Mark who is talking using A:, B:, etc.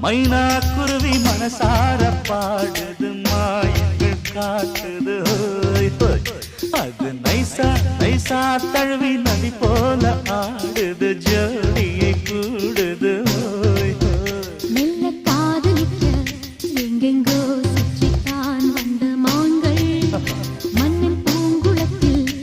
A: மைனா குருவி மனசார பாடுது மாயங்கள் காட்டுது ஹோய் ஹோய். அது நைசா நைசா தழுவி நதி போல ஆடுது ஜோடியை கூடுது